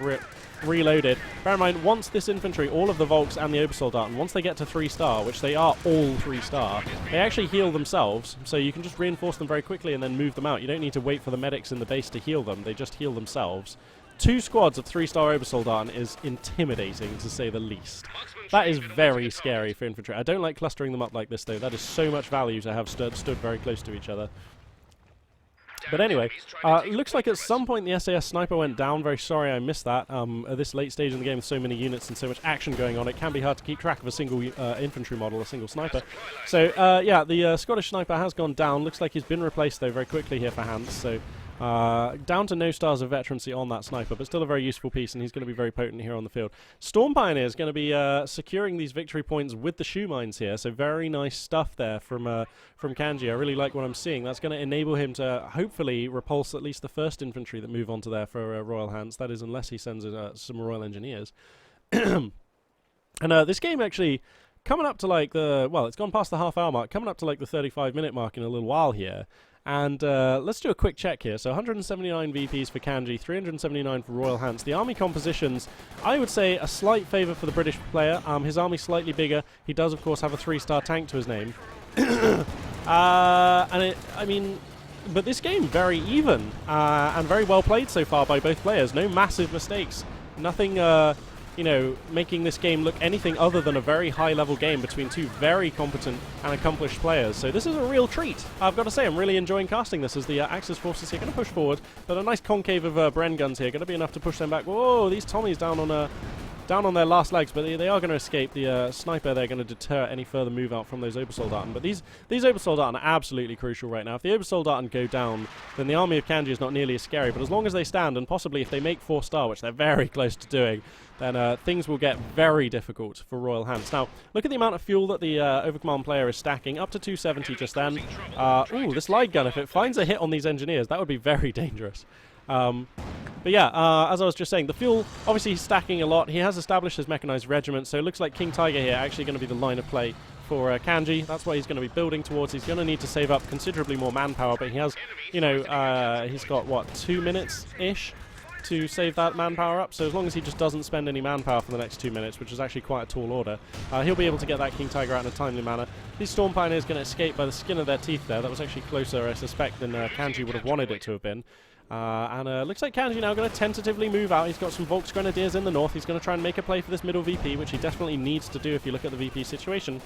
reloaded. Bear in mind, once this infantry, all of the Volks and the Obersoldaten, once they get to 3-star, which they are all 3-star, they actually heal themselves, so you can just reinforce them very quickly and then move them out. You don't need to wait for the medics in the base to heal them, they just heal themselves. 2 squads of 3-star Obersoldaten is intimidating, to say the least. That is very scary for infantry. I don't like clustering them up like this, though. That is so much value to have stood very close to each other. But anyway, looks like at some point the SAS sniper went down. Very sorry I missed that. At this late stage in the game with so many units and so much action going on, it can be hard to keep track of a single infantry model, a single sniper. So, yeah, the Scottish sniper has gone down. Looks like he's been replaced, though, very quickly here for Hans. So, down to no stars of veterancy on that sniper, but still a very useful piece, and he's going to be very potent here on the field. Storm Pioneer is going to be securing these victory points with the shoe mines here, so very nice stuff there from Kanji. I really like what I'm seeing. That's going to enable him to hopefully repulse at least the first infantry that move onto there for RoyalHants. That is, unless he sends some Royal Engineers. And this game actually coming up to like it's gone past the half-hour mark, coming up to like the 35-minute mark in a little while here. And let's do a quick check here. So 179 VPs for Kanji, 379 for RoyalHants. The army compositions, I would say a slight favour for the British player. His army's slightly bigger. He does, of course, have a 3-star tank to his name. But this game, very even and very well played so far by both players. No massive mistakes. Nothing... you know, making this game look anything other than a very high-level game between 2 very competent and accomplished players. So this is a real treat. I've got to say, I'm really enjoying casting this as the Axis forces here going to push forward. But a nice concave of Bren guns here, going to be enough to push them back. Whoa, these Tommies down on down on their last legs, but they are going to escape. The sniper, they're going to deter any further move out from those Obersoldaten. But these Obersoldaten are absolutely crucial right now. If the Obersoldaten go down, then the army of Kanji is not nearly as scary. But as long as they stand, and possibly if they make 4-star, which they're very close to doing, then things will get very difficult for RoyalHants. Now, look at the amount of fuel that the Overcommand player is stacking, up to 270 just then. Ooh, this light gun, if it finds a hit on these engineers, that would be very dangerous. But yeah, as I was just saying, the fuel, obviously he's stacking a lot. He has established his mechanized regiment, so it looks like King Tiger here actually going to be the line of play for Kanji. That's what he's going to be building towards. He's going to need to save up considerably more manpower, but he has, you know, he's got, what, 2 minutes-ish to save that manpower up, so as long as he just doesn't spend any manpower for the next 2 minutes, which is actually quite a tall order, he'll be able to get that King Tiger out in a timely manner. These Storm Pioneers going to escape by the skin of their teeth there. That was actually closer, I suspect, than Kanji would have wanted it to have been. Looks like Kanji now going to tentatively move out. He's got some Volks Grenadiers in the north. He's going to try and make a play for this middle VP, which he definitely needs to do if you look at the VP situation.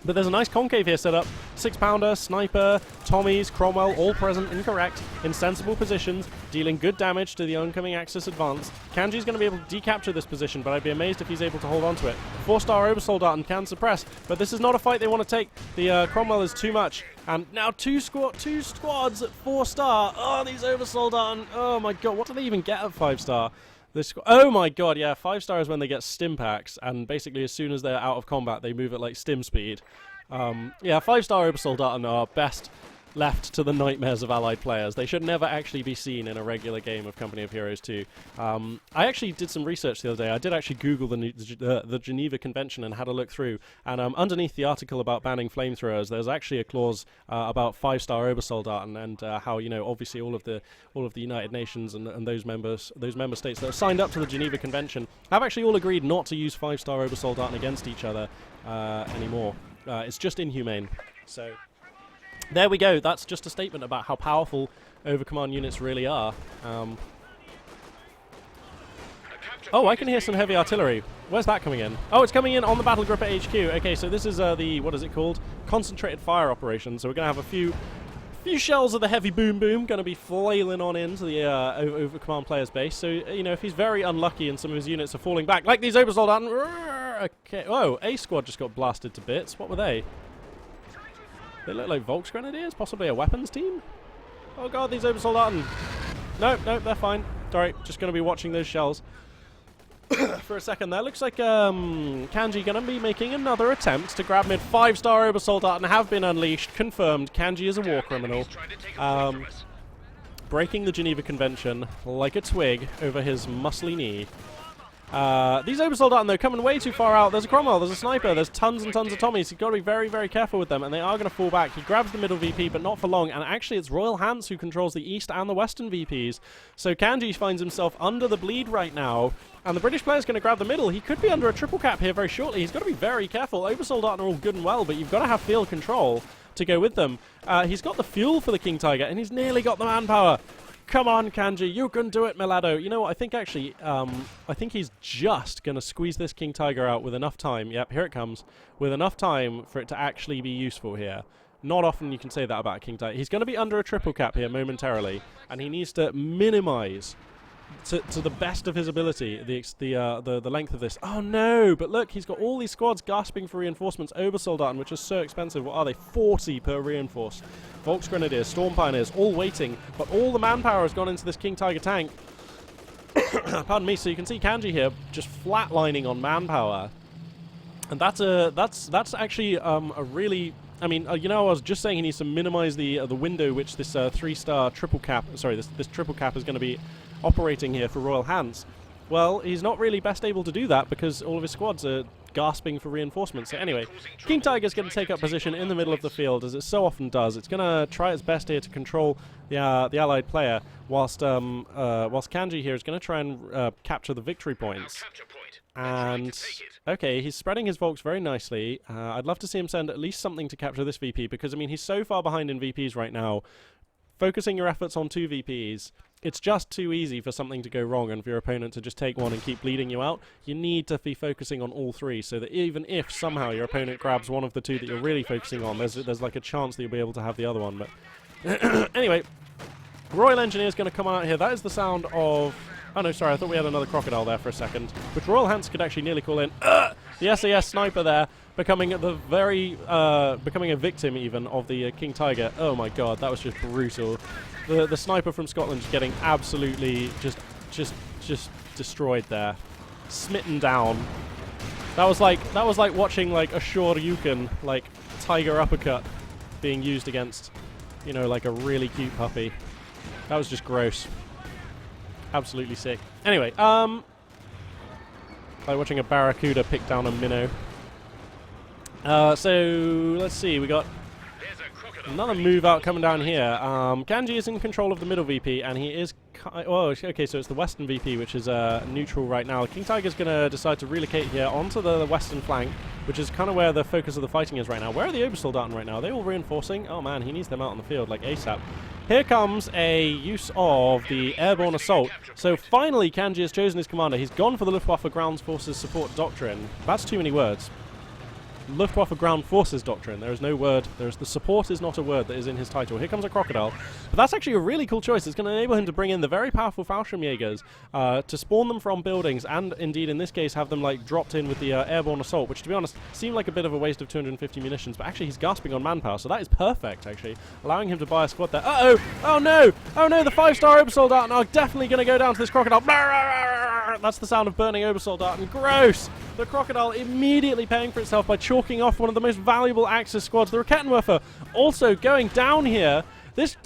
But there's a nice concave here set up. 6-pounder, sniper, Tommies, Cromwell, all present, incorrect, in sensible positions, dealing good damage to the oncoming Axis advance. Kanji's going to be able to decapture this position, but I'd be amazed if he's able to hold on to it. 4-star Obersoldaten can suppress, but this is not a fight they want to take. The Cromwell is too much. And now two squads at 4-star. Oh, these Obersoldaten. Oh my god, what do they even get at 5-star? Oh my god, yeah, 5-star is when they get stim packs, and basically as soon as they're out of combat, they move at like stim speed. Yeah, 5-star Obersoldaten are best left to the nightmares of allied players. They should never actually be seen in a regular game of Company of Heroes 2. I actually did some research the other day. I did actually Google the Geneva Convention and had a look through, and underneath the article about banning flamethrowers, there's actually a clause about 5-star Obersoldaten and how, you know, obviously all of the United Nations and those member states that have signed up to the Geneva Convention have actually all agreed not to use 5-star Obersoldaten against each other anymore. It's just inhumane. So there we go. That's just a statement about how powerful Overcommand units really are. Oh, I can hear some heavy artillery. Where's that coming in? Oh, it's coming in on the battle group at HQ. Okay, so this is the, what is it called? Concentrated fire operation. So we're going to have a few shells of the heavy boom boom going to be flailing on into the Overcommand player's base. So, you know, if he's very unlucky and some of his units are falling back, like these Obersoldaten. Okay. Whoa, A squad just got blasted to bits. What were they? They look like Volks Grenadiers, possibly a weapons team? Oh god, these Obersoldaten. No, they're fine. Sorry, just going to be watching those shells for a second there. Looks like Kanji going to be making another attempt to grab mid. 5-star Obersoldaten have been unleashed. Confirmed. Kanji is a war criminal. Breaking the Geneva Convention like a twig over his muscly knee. These Obersoldaten, though, coming way too far out. There's a Cromwell, there's a sniper, there's tons and tons of Tommies. You've got to be very, very careful with them, and they are going to fall back. He grabs the middle VP, but not for long, and actually it's RoyalHants who controls the east and the western VPs. So Kanji finds himself under the bleed right now, and the British player's going to grab the middle. He could be under a triple cap here very shortly. He's got to be very careful. Obersoldaten are all good and well, but you've got to have field control to go with them. He's got the fuel for the King Tiger, and he's nearly got the manpower. Come on, Kanji, you can do it, Milado. You know what, I think actually, I think he's just going to squeeze this King Tiger out with enough time. Yep, here it comes. With enough time for it to actually be useful here. Not often you can say that about a King Tiger. He's going to be under a triple cap here momentarily, and he needs to minimize to the best of his ability the length of this. Oh no, but look, he's got all these squads gasping for reinforcements. Obersoldaten, which is so expensive. What are they? 40 per reinforce. Volks Grenadiers, Storm Pioneers, all waiting, but all the manpower has gone into this King Tiger tank. Pardon me. So you can see Kanji here just flatlining on manpower, and that's actually a really. I mean, you know, I was just saying he needs to minimize the window which this 3-star triple cap. Sorry, this triple cap is going to be operating here for RoyalHants. Well, he's not really best able to do that because all of his squads are gasping for reinforcements. So anyway, King Tiger's going to take up position in the middle of the field, as it so often does. It's going to try its best here to control the allied player, whilst Kanji here is going to try and capture the victory points. And okay, he's spreading his Volks very nicely. I'd love to see him send at least something to capture this VP, because I mean he's so far behind in VPs right now. Focusing your efforts on 2 VPs, it's just too easy for something to go wrong and for your opponent to just take one and keep bleeding you out. You need to be focusing on all 3, so that even if somehow your opponent grabs one of the 2 that you're really focusing on, there's like a chance that you'll be able to have the other one. But anyway, Royal Engineer's going to come out here. That is the sound of Oh no, sorry, I thought we had another crocodile there for a second, which RoyalHants could actually nearly call in. The SAS sniper there, becoming a victim even of the King Tiger. Oh my god, that was just brutal. The sniper from Scotland just getting absolutely just destroyed there, smitten down. That was like watching like a Shoryuken, like tiger uppercut, being used against, you know, like a really cute puppy. That was just gross. Absolutely sick. Anyway, like watching a barracuda pick down a minnow. So let's see, we got another move out coming down here. Kanji is in control of the middle VP, and he is... okay, so it's the western VP, which is neutral right now. King Tiger's going to decide to relocate here onto the western flank, which is kind of where the focus of the fighting is right now. Where are the Obersoldaten right now? Are they all reinforcing? Oh man, he needs them out on the field, like ASAP. Here comes a use of the airborne assault. So finally, Kanji has chosen his commander. He's gone for the Luftwaffe Ground Forces Support Doctrine. That's too many words. Luftwaffe Ground Forces Doctrine. There is no word. The support is not a word that is in his title. Here comes a crocodile. But that's actually a really cool choice. It's going to enable him to bring in the very powerful Fallschirmjägers to spawn them from buildings, and indeed in this case have them like dropped in with the airborne assault, which to be honest seemed like a bit of a waste of 250 munitions, but actually he's gasping on manpower, so that is perfect actually, allowing him to buy a squad there. Uh-oh! Oh no! Oh no, the 5-star Obersoldaten are definitely going to go down to this crocodile. That's the sound of burning Obersoldaten. Gross! The crocodile immediately paying for itself by chalking off one of the most valuable Axis squads. The Rakettenwerfer also going down here. This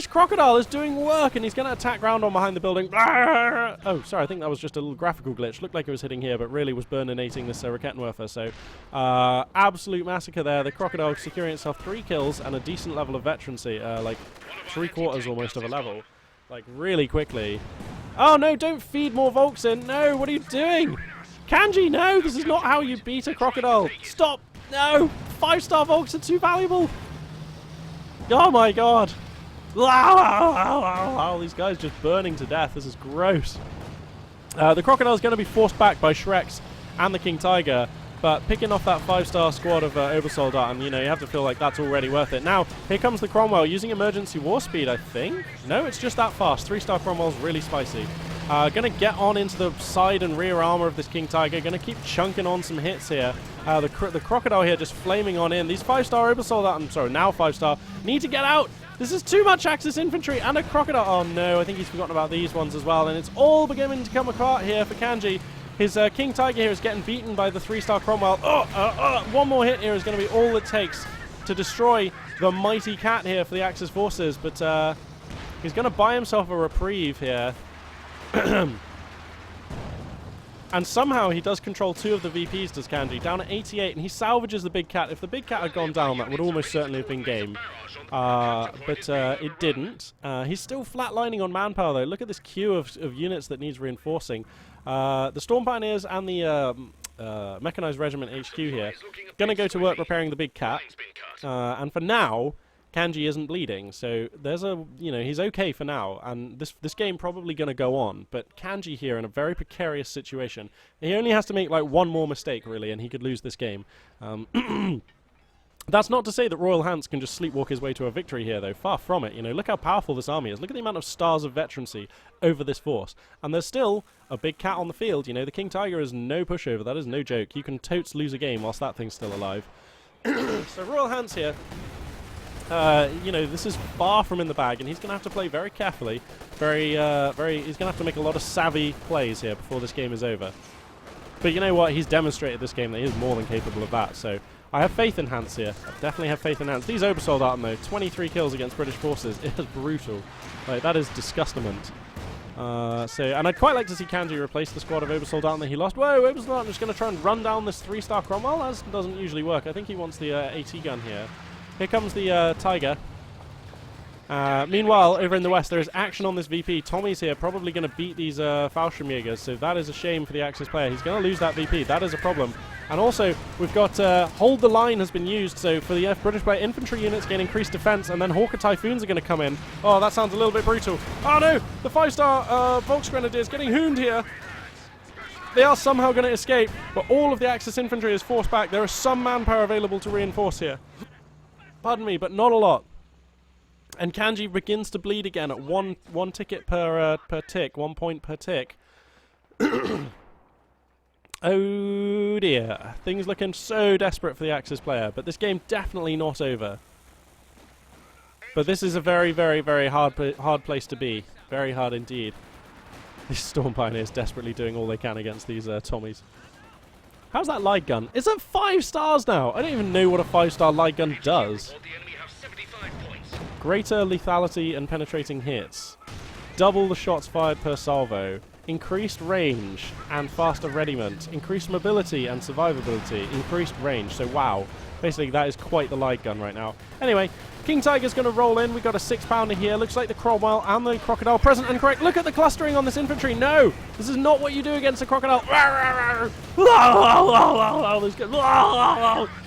crocodile is doing work, and he's going to attack ground on behind the building. Oh, sorry, I think that was just a little graphical glitch. Looked like it was hitting here, but really was burninating this Rakettenwerfer. So, absolute massacre there. The crocodile securing itself 3 kills and a decent level of veterancy, like 3/4 almost of a level, like really quickly. Oh no, don't feed more Volks in. No, what are you doing? Kanji, no, this is not how you beat a crocodile. Stop. No, 5-star Volks are too valuable. Oh my god. Wow, these guys just burning to death. This is gross. The crocodile is going to be forced back by Shreks and the King Tiger, but picking off that 5-star squad of Obersoldaten, you know, you have to feel like that's already worth it. Now, here comes the Cromwell using emergency war speed, I think. No, it's just that fast. 3-star Cromwell's really spicy. Going to get on into the side and rear armor of this King Tiger. Going to keep chunking on some hits here. The crocodile here just flaming on in. These 5-star Obersoldaten, sorry, now 5-star, need to get out. This is too much Axis infantry and a crocodile. Oh no, I think he's forgotten about these ones as well. And it's all beginning to come apart here for Kanji. His King Tiger here is getting beaten by the 3-star Cromwell. One more hit here is going to be all it takes to destroy the mighty cat here for the Axis forces. But he's going to buy himself a reprieve here. And somehow he does control 2 of the VPs, does Kanji, down at 88, and he salvages the big cat. If the big cat had gone down, that would almost certainly have been game. But it didn't. He's still flatlining on manpower, though. Look at this queue of units that needs reinforcing. The Storm Pioneers and the Mechanized Regiment HQ here going to go to work repairing the big cat. And for now, Kanji isn't bleeding, so there's a, you know, he's okay for now, and this game probably going to go on, but Kanji here in a very precarious situation. He only has to make like one more mistake, really, and he could lose this game. That's not to say that RoyalHants can just sleepwalk his way to a victory here, though. Far from it. You know, look how powerful this army is. Look at the amount of stars of veterancy over this force. And there's still a big cat on the field. You know, the King Tiger is no pushover. That is no joke. You can totes lose a game whilst that thing's still alive. So RoyalHants here. You know, this is far from in the bag, and he's going to have to play very carefully. He's going to have to make a lot of savvy plays here before this game is over. But you know what? He's demonstrated this game that he is more than capable of that. So I have faith in Hans here. I definitely have faith in Hans. These Obersoldaten, though, 23 kills against British forces. It is brutal. Like, that is disgustement. And I'd quite like to see Kanji replace the squad of Obersoldaten that he lost. Whoa, Obersoldaten just going to try and run down this 3-star Cromwell. That doesn't usually work. I think he wants the AT gun here. Here comes the Tiger. Meanwhile, over in the west, there is action on this VP. Tommy's here, probably going to beat these Fallschirmjägers, so that is a shame for the Axis player. He's going to lose that VP. That is a problem. And also, we've got Hold the Line has been used, so for the British player, infantry units gain increased defense, and then Hawker Typhoons are going to come in. Oh, that sounds a little bit brutal. Oh no! The 5-star Volksgrenadiers getting hooned here. They are somehow going to escape, but all of the Axis infantry is forced back. There is some manpower available to reinforce here. Pardon me, but not a lot. And Kanji begins to bleed again at one ticket per tick, 1 point per tick. Oh dear. Things looking so desperate for the Axis player, but this game definitely not over. But this is a very, very, very hard place to be. Very hard indeed. These Storm Pioneers desperately doing all they can against these Tommies. How's that light gun? It's at 5 stars now! I don't even know what a 5-star light gun does. Greater lethality and penetrating hits. Double the shots fired per salvo. Increased range and faster readiment. Increased mobility and survivability. Increased range. So wow. Basically that is quite the light gun right now. Anyway, King Tiger's going to roll in. We've got a 6-pounder here. Looks like the Cromwell and the Crocodile present and correct. Look at the clustering on this infantry. No! This is not what you do against a Crocodile.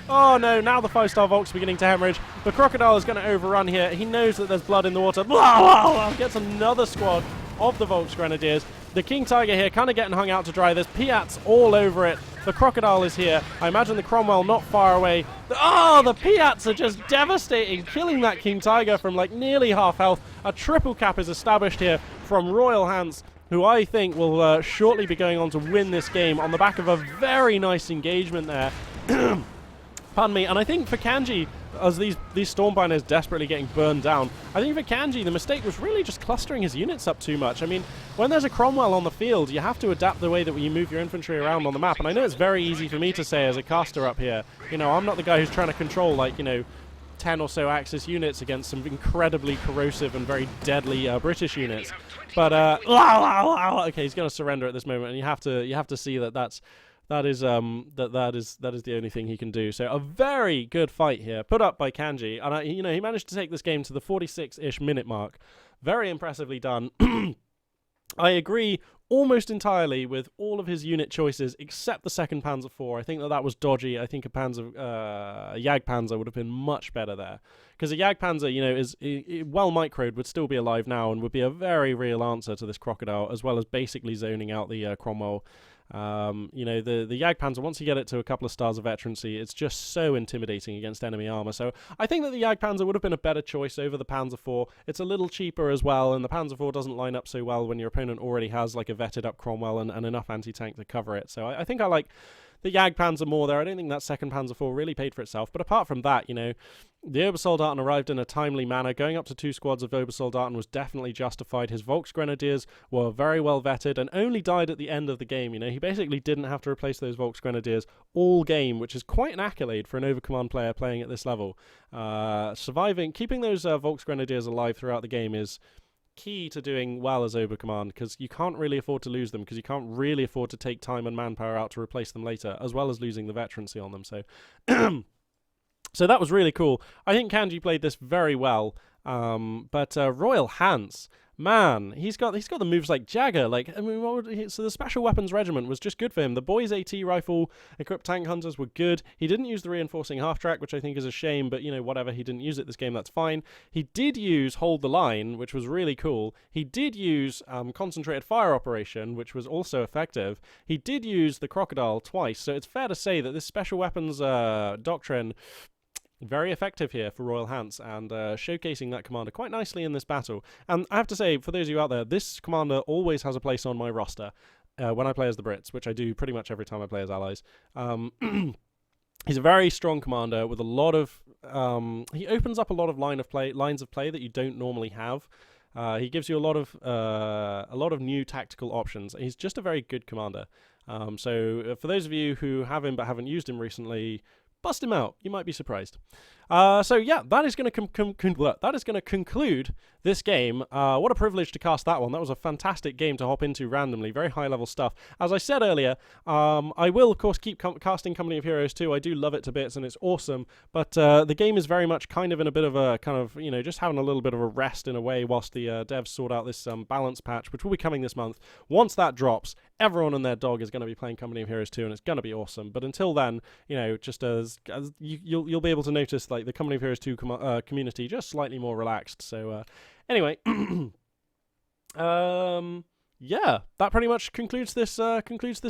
Oh no, now the 5-star Volk's beginning to hemorrhage. The Crocodile is going to overrun here. He knows that there's blood in the water. Gets another squad of the Volks Grenadiers. The King Tiger here kind of getting hung out to dry. There's Piats all over it. The Crocodile is here. I imagine the Cromwell not far away. The Piats are just devastating, killing that King Tiger from like nearly half health. A triple cap is established here from RoyalHants, who I think will shortly be going on to win this game on the back of a very nice engagement there. Pardon me. And I think for Kanji, as these Storm Pioneers desperately getting burned down, I think for Kanji the mistake was really just clustering his units up too much. I mean, when there's a Cromwell on the field, you have to adapt the way that you move your infantry around on the map. And I know it's very easy for me to say as a caster up here. You know, I'm not the guy who's trying to control, like, you know, 10 or so Axis units against some incredibly corrosive and very deadly British units. But okay, he's going to surrender at this moment, and you have to see that that is the only thing he can do. So a very good fight here, put up by Kanji, and you know, he managed to take this game to the 46-ish minute mark. Very impressively done. I agree almost entirely with all of his unit choices except the 2nd Panzer IV. I think that was dodgy. I think a Jagdpanzer would have been much better there, because a Jagdpanzer, you know, is well microed, would still be alive now and would be a very real answer to this Crocodile, as well as basically zoning out the Cromwell. You know, the Jagdpanzer, once you get it to a couple of stars of veterancy, it's just so intimidating against enemy armor. So I think that the Jagdpanzer would have been a better choice over the Panzer IV. It's a little cheaper as well, and the Panzer IV doesn't line up so well when your opponent already has like a vetted up Cromwell and enough anti-tank to cover it. So I think I like the Jagdpanzer more there. I don't think that 2nd Panzer IV really paid for itself. But apart from that, you know, the Obersoldaten arrived in a timely manner. Going up to 2 squads of Obersoldaten was definitely justified. His Volksgrenadiers were very well vetted and only died at the end of the game. You know, he basically didn't have to replace those Volksgrenadiers all game, which is quite an accolade for an Overcommand player playing at this level. Keeping those Volksgrenadiers alive throughout the game is key to doing well as Overcommand, because you can't really afford to lose them, because you can't really afford to take time and manpower out to replace them later, as well as losing the veterancy on them. So so that was really cool. I think Kanji played this very well, but RoyalHants, man, he's got the moves like Jagger. Like, I mean, so the Special Weapons Regiment was just good for him. The Boys AT rifle, equipped tank hunters were good. He didn't use the reinforcing half-track, which I think is a shame, but, you know, whatever. He didn't use it this game, that's fine. He did use Hold the Line, which was really cool. He did use Concentrated Fire Operation, which was also effective. He did use the Crocodile twice, so it's fair to say that this Special Weapons doctrine, very effective here for RoyalHants, and showcasing that commander quite nicely in this battle. And I have to say, for those of you out there, this commander always has a place on my roster when I play as the Brits, which I do pretty much every time I play as allies. He's a very strong commander with a lot of... he opens up a lot of lines of play that you don't normally have. He gives you a lot of new tactical options. He's just a very good commander. So for those of you who have him but haven't used him recently, bust him out. You might be surprised. So yeah, that is going to conclude this game. What a privilege to cast that one. That was a fantastic game to hop into randomly. Very high level stuff. As I said earlier, I will of course keep casting Company of Heroes 2. I do love it to bits and it's awesome. But the game is very much kind of in a bit of a kind of, you know, just having a little bit of a rest in a way whilst the devs sort out this balance patch, which will be coming this month. Once that drops, everyone and their dog is going to be playing Company of Heroes 2, and it's going to be awesome. But until then, you know, just as you'll be able to notice, like, the Company of Heroes 2 community just slightly more relaxed. So anyway, yeah, that pretty much concludes this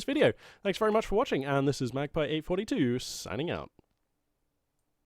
video. Thanks very much for watching, and this is Magpie842 signing out.